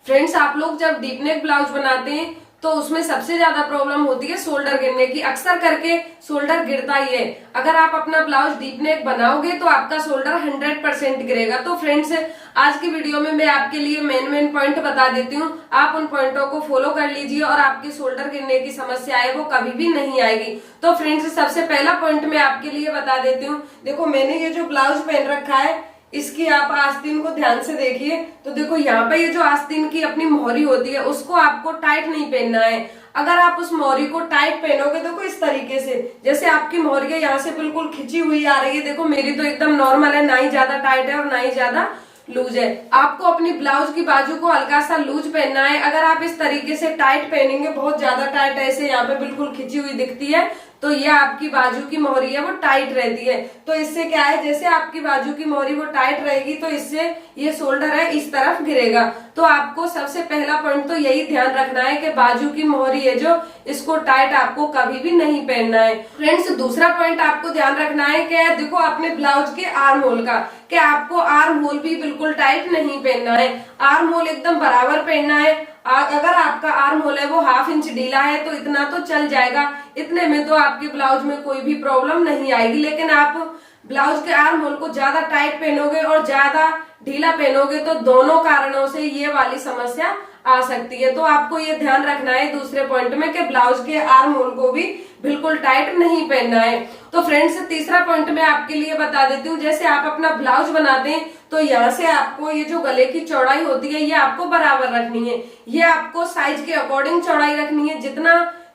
Friends, आप लोग जब डीप नेक ब्लाउज बनाते हैं तो उसमें सबसे ज्यादा प्रॉब्लम होती है शोल्डर गिरने की। अक्सर करके शोल्डर गिरता ही है। अगर आप अपना ब्लाउज डीप नेक बनाओगे तो आपका शोल्डर 100% गिरेगा। तो फ्रेंड्स, आज की वीडियो में मैं आपके लिए मेन पॉइंट बता देती हूँ। आप उन पॉइंटों को फॉलो कर लीजिए और आपकी शोल्डर गिरने की समस्या है वो कभी भी नहीं आएगी। तो फ्रेंड्स, सबसे पहला पॉइंट मैं आपके लिए बता देती हूँ। देखो, मैंने ये जो ब्लाउज पहन रखा है इसकी आप आस्तीन को ध्यान से देखिए तो देखो, यहाँ पे ये जो आस्तीन की अपनी मोहरी होती है उसको आपको टाइट नहीं पहनना है। अगर आप उस मोहरी को टाइट पहनोगे देखो इस तरीके से, जैसे आपकी मोहरी यहाँ से बिल्कुल खिंची हुई आ रही है। देखो, मेरी तो एकदम नॉर्मल है, ना ही ज्यादा टाइट है और ना ही ज्यादा लूज है। आपको अपनी ब्लाउज की बाजू को हल्का सा लूज पहनना है। अगर आप इस तरीके से टाइट पहनेंगे, बहुत ज्यादा टाइट ऐसे यहाँ पे बिल्कुल खिंची हुई दिखती है, तो ये आपकी बाजू की मोहरी है वो टाइट रहती है। तो इससे क्या है, जैसे आपकी बाजू की मोहरी वो टाइट रहेगी तो इससे ये शोल्डर है इस तरफ गिरेगा। तो आपको सबसे पहला पॉइंट तो यही ध्यान रखना है कि बाजू की मोहरी है जो, इसको टाइट आपको कभी भी नहीं पहनना है। फ्रेंड्स, दूसरा पॉइंट आपको ध्यान रखना है कि देखो अपने ब्लाउज के आर्म होल का, कि आपको आर्म होल भी बिल्कुल टाइट नहीं पहनना है। आर्म होल एकदम बराबर पहनना है। अगर आपका आर्म होल है वो 1/2 इंच ढीला है तो इतना तो चल जाएगा, इतने में तो आपके ब्लाउज में कोई भी प्रॉब्लम नहीं आएगी। लेकिन आप ब्लाउज के आर्म होल को ज्यादा टाइट पहनोगे और ज्यादा ढीला पहनोगे तो दोनों कारणों से ये वाली समस्या आ सकती है। तो आपको ये ध्यान रखना है दूसरे पॉइंट में कि ब्लाउज के आर्म होल को भी बिल्कुल टाइट नहीं पहनना है। तो फ्रेंड्स, तीसरा पॉइंट मैं आपके लिए बता देती हूँ। जैसे आप अपना ब्लाउज बनाते हैं तो यहाँ से आपको ये जो गले की चौड़ाई होती है ये आपको बराबर रखनी है। ये आपको साइज के अकॉर्डिंग चौड़ाई रखनी है।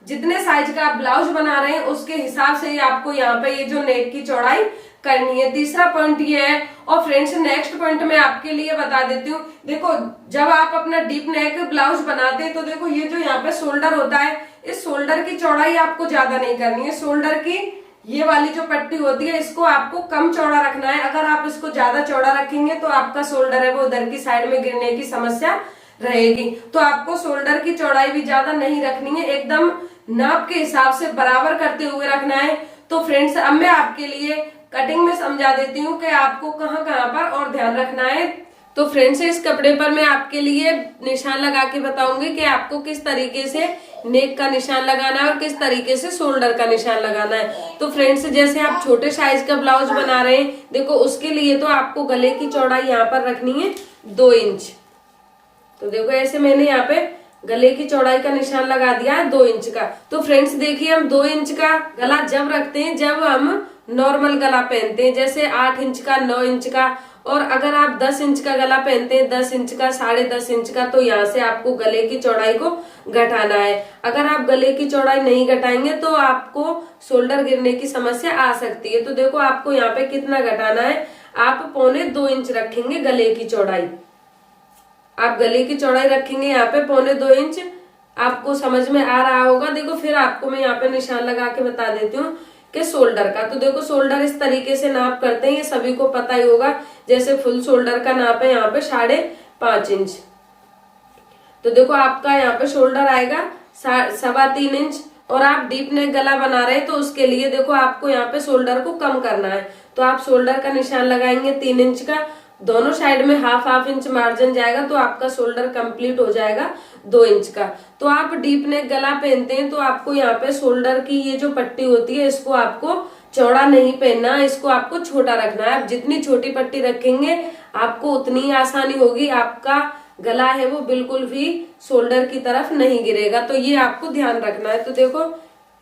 जितने साइज का आप ब्लाउज बना रहे हैं उसके हिसाब से ही आपको यहाँ पे ये जो नेक की चौड़ाई करनी है। तीसरा पॉइंट ये है। और फ्रेंड्स, नेक्स्ट पॉइंट मैं आपके लिए बता देती हूँ। देखो, जब आप अपना डीप नेक ब्लाउज बनाते हैं तो देखो ये जो यहाँ पे शोल्डर होता है, इस शोल्डर की चौड़ाई आपको ज्यादा नहीं करनी है। शोल्डर की ये वाली जो पट्टी होती है इसको आपको कम चौड़ा रखना है। अगर आप इसको ज्यादा चौड़ा रखेंगे तो आपका शोल्डर है वो उधर की साइड में गिरने की समस्या रहेगी। तो आपको शोल्डर की चौड़ाई भी ज्यादा नहीं रखनी है, एकदम नाप के हिसाब से बराबर करते हुए रखना है। तो फ्रेंड्स, अब मैं आपके लिए कटिंग में समझा देती हूँ कि आपको कहाँ कहाँ पर और ध्यान रखना है। तो फ्रेंड्स, इस कपड़े पर मैं आपके लिए निशान लगा के बताऊंगी कि आपको किस तरीके से नेक का निशान लगाना है और किस तरीके से शोल्डर का निशान लगाना है। तो फ्रेंड्स, जैसे आप छोटे साइज का ब्लाउज बना रहे हैं, देखो उसके लिए तो आपको गले की चौड़ाई यहाँ पर रखनी है 2 इंच। तो देखो ऐसे मैंने यहाँ पे गले की चौड़ाई का निशान लगा दिया है 2 इंच का। तो फ्रेंड्स देखिए, हम 2 इंच का गला जब रखते हैं जब हम नॉर्मल गला पहनते हैं, जैसे 8 इंच का, 9 इंच का। और अगर आप 10 इंच का गला पहनते हैं, 10 इंच का, 10.5 इंच का, तो यहाँ से आपको गले की चौड़ाई को घटाना है। अगर आप गले की चौड़ाई नहीं घटाएंगे तो आपको शोल्डर गिरने की समस्या आ सकती है। तो देखो आपको यहाँ पे कितना घटाना है, आप 1.25 इंच रखेंगे गले की चौड़ाई। आप गले की चौड़ाई रखेंगे यहाँ पे 1.25 इंच। आपको समझ में आ रहा होगा। देखो फिर आपको मैं यहाँ पे निशान लगा के बता देती हूँ कि शोल्डर का। तो देखो शोल्डर इस तरीके से नाप करते हैं, ये सभी को पता ही होगा। जैसे फुल शोल्डर का नाप है यहाँ पे 5.5 इंच। तो देखो आपका यहाँ पे शोल्डर आएगा 3.25 इंच। और आप डीप नेक गला बना रहे हैं तो उसके लिए देखो आपको यहाँ पे शोल्डर को कम करना है। तो आप शोल्डर का निशान लगाएंगे 3 इंच का, दोनों साइड में 1/2 इंच मार्जिन जाएगा तो आपका शोल्डर कंप्लीट हो जाएगा 2 इंच का। तो आप डीप नेक गला पहनते हैं तो आपको यहाँ पे शोल्डर की ये जो पट्टी होती है इसको आपको चौड़ा नहीं पहनना, इसको आपको छोटा रखना है। आप जितनी छोटी पट्टी रखेंगे आपको उतनी ही आसानी होगी, आपका गला है वो बिल्कुल भी शोल्डर की तरफ नहीं गिरेगा। तो ये आपको ध्यान रखना है। तो देखो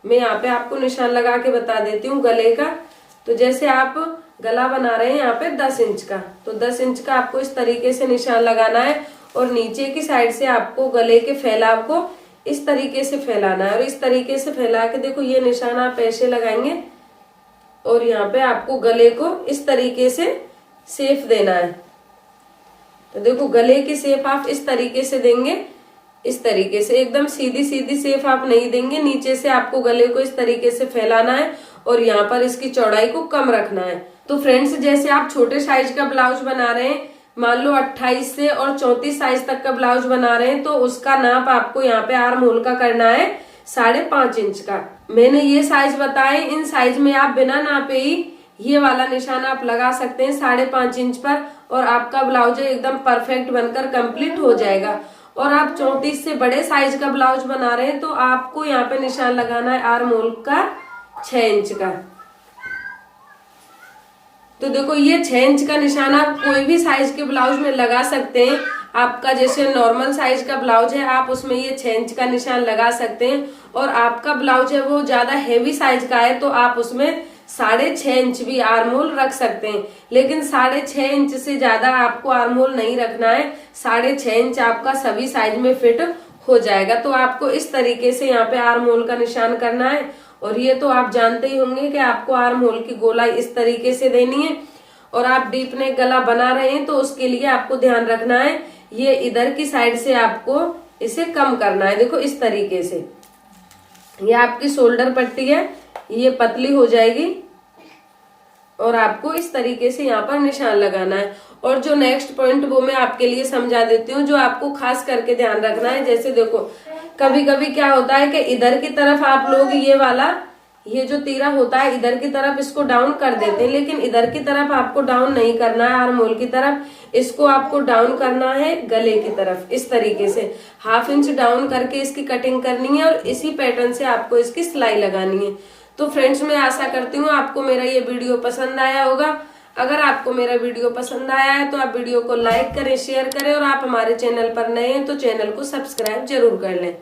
मैं यहाँ पे आपको निशान लगा के बता देती हूँ गले का। तो जैसे आप गला बना रहे हैं यहाँ पे 10 इंच का, तो 10 इंच का आपको इस तरीके से निशान लगाना है। और नीचे की साइड से आपको गले के फैलाव को इस तरीके से फैलाना है। और इस तरीके से फैला के देखो ये निशान आप ऐसे लगाएंगे और यहाँ पे आपको गले को इस तरीके से शेप देना है। तो देखो गले की शेप आप इस तरीके से देंगे, इस तरीके से एकदम सीधी सीधी शेप आप नहीं देंगे। नीचे से आपको गले को इस तरीके से फैलाना है और यहाँ पर इसकी चौड़ाई को कम रखना है। तो फ्रेंड्स, जैसे आप छोटे साइज का ब्लाउज बना रहे हैं, मान लो 28 से और 34 साइज तक का ब्लाउज बना रहे हैं, तो उसका नाप आपको यहाँ पे आर्म होल का करना है 5.5 इंच का। मैंने ये साइज बताए, इन साइज में आप बिना नापे ही ये वाला निशान आप लगा सकते हैं 5.5 इंच पर और आपका ब्लाउज एकदम परफेक्ट बनकर कंप्लीट हो जाएगा। और आप 34 से बड़े साइज का ब्लाउज बना रहे हैं तो आपको यहाँ पे निशान लगाना है आर्म होल का 6 इंच का। तो देखो ये 6 इंच का निशान आप कोई भी साइज के ब्लाउज में लगा सकते हैं। आपका जैसे नॉर्मल साइज का ब्लाउज है आप उसमें ये 6 इंच का निशान लगा सकते हैं, और आपका ब्लाउज है वो ज्यादा हेवी साइज का है तो आप उसमें 6.5 इंच भी आर्म होल रख सकते हैं। लेकिन 6.5 इंच से ज्यादा आपको आर्म होल नहीं रखना है, 6.5 इंच आपका सभी साइज में फिट हो जाएगा। तो आपको इस तरीके से यहाँ पे आर्म होल का निशान करना है। और ये तो आप जानते ही होंगे कि आपको आर्म होल की गोलाई इस तरीके से देनी है। और आप डीप नेक गला बना रहे हैं तो उसके लिए आपको ध्यान रखना है ये इधर की साइड से आपको इसे कम करना है। देखो इस तरीके से ये आपकी शोल्डर पट्टी है, ये पतली हो जाएगी और आपको इस तरीके से यहाँ पर निशान लगाना है। और जो नेक्स्ट पॉइंट वो मैं आपके लिए समझा देती हूँ जो आपको खास करके ध्यान रखना है। जैसे देखो कभी कभी क्या होता है कि इधर की तरफ आप लोग ये वाला ये जो तीरा होता है इधर की तरफ इसको डाउन कर देते हैं, लेकिन इधर की तरफ आपको डाउन नहीं करना है आर्म होल की तरफ, इसको आपको डाउन करना है गले की तरफ। इस तरीके से 1/2 इंच डाउन करके इसकी कटिंग करनी है और इसी पैटर्न से आपको इसकी सिलाई लगानी है। तो फ्रेंड्स मैं आशा करती हूँ आपको मेरा ये वीडियो पसंद आया होगा। अगर आपको मेरा वीडियो पसंद आया है तो आप वीडियो को लाइक करें, शेयर करें, और आप हमारे चैनल पर नए हैं तो चैनल को सब्सक्राइब जरूर कर लें।